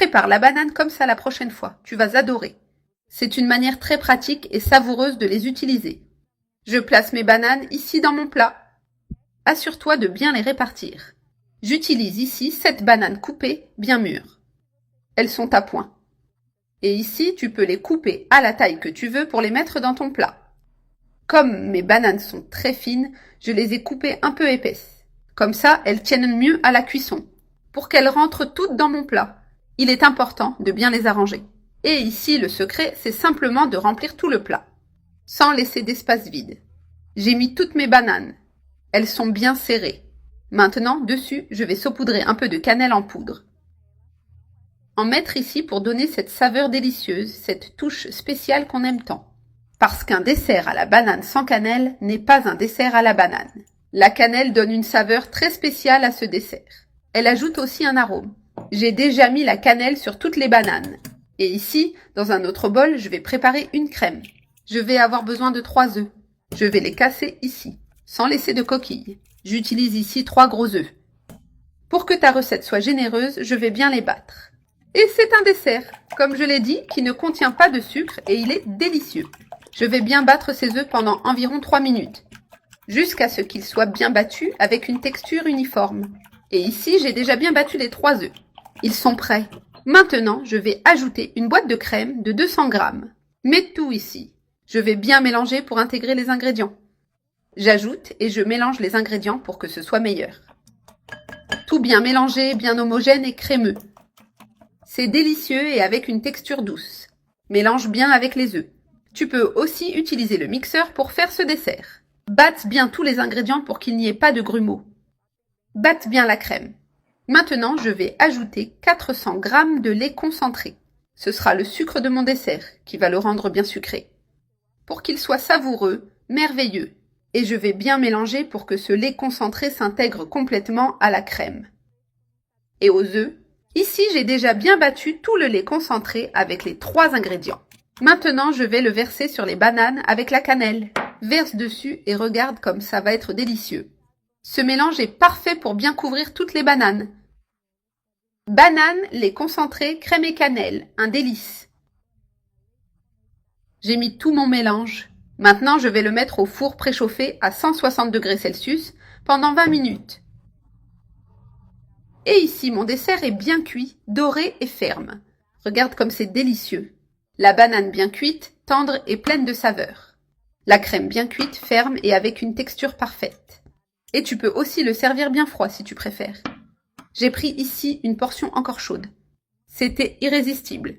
Prépare la banane comme ça la prochaine fois, tu vas adorer. C'est une manière très pratique et savoureuse de les utiliser. Je place mes bananes ici dans mon plat. Assure-toi de bien les répartir. J'utilise ici 7 bananes coupées bien mûres. Elles sont à point. Et ici, tu peux les couper à la taille que tu veux pour les mettre dans ton plat. Comme mes bananes sont très fines, je les ai coupées un peu épaisses. Comme ça, elles tiennent mieux à la cuisson. Pour qu'elles rentrent toutes dans mon plat, il est important de bien les arranger. Et ici, le secret, c'est simplement de remplir tout le plat, sans laisser d'espace vide. J'ai mis toutes mes bananes. Elles sont bien serrées. Maintenant, dessus, je vais saupoudrer un peu de cannelle en poudre. En mettre ici pour donner cette saveur délicieuse, cette touche spéciale qu'on aime tant. Parce qu'un dessert à la banane sans cannelle n'est pas un dessert à la banane. La cannelle donne une saveur très spéciale à ce dessert. Elle ajoute aussi un arôme. J'ai déjà mis la cannelle sur toutes les bananes. Et ici, dans un autre bol, je vais préparer une crème. Je vais avoir besoin de 3 œufs. Je vais les casser ici, sans laisser de coquilles. J'utilise ici 3 gros œufs. Pour que ta recette soit généreuse, je vais bien les battre. Et c'est un dessert, comme je l'ai dit, qui ne contient pas de sucre et il est délicieux. Je vais bien battre ces œufs pendant environ 3 minutes, jusqu'à ce qu'ils soient bien battus avec une texture uniforme. Et ici, j'ai déjà bien battu les 3 œufs. Ils sont prêts. Maintenant, je vais ajouter une boîte de crème de 200 grammes. Mets tout ici. Je vais bien mélanger pour intégrer les ingrédients. J'ajoute et je mélange les ingrédients pour que ce soit meilleur. Tout bien mélangé, bien homogène et crémeux. C'est délicieux et avec une texture douce. Mélange bien avec les œufs. Tu peux aussi utiliser le mixeur pour faire ce dessert. Batte bien tous les ingrédients pour qu'il n'y ait pas de grumeaux. Batte bien la crème. Maintenant, je vais ajouter 400 g de lait concentré. Ce sera le sucre de mon dessert qui va le rendre bien sucré. Pour qu'il soit savoureux, merveilleux. Et je vais bien mélanger pour que ce lait concentré s'intègre complètement à la crème. Et aux œufs. Ici, j'ai déjà bien battu tout le lait concentré avec les 3 ingrédients. Maintenant, je vais le verser sur les bananes avec la cannelle. Verse dessus et regarde comme ça va être délicieux. Ce mélange est parfait pour bien couvrir toutes les bananes. Bananes, lait concentré, crème et cannelle, un délice. J'ai mis tout mon mélange. Maintenant, je vais le mettre au four préchauffé à 160 degrés Celsius pendant 20 minutes. Et ici, mon dessert est bien cuit, doré et ferme. Regarde comme c'est délicieux. La banane bien cuite, tendre et pleine de saveur. La crème bien cuite, ferme et avec une texture parfaite. Et tu peux aussi le servir bien froid si tu préfères. J'ai pris ici une portion encore chaude. C'était irrésistible.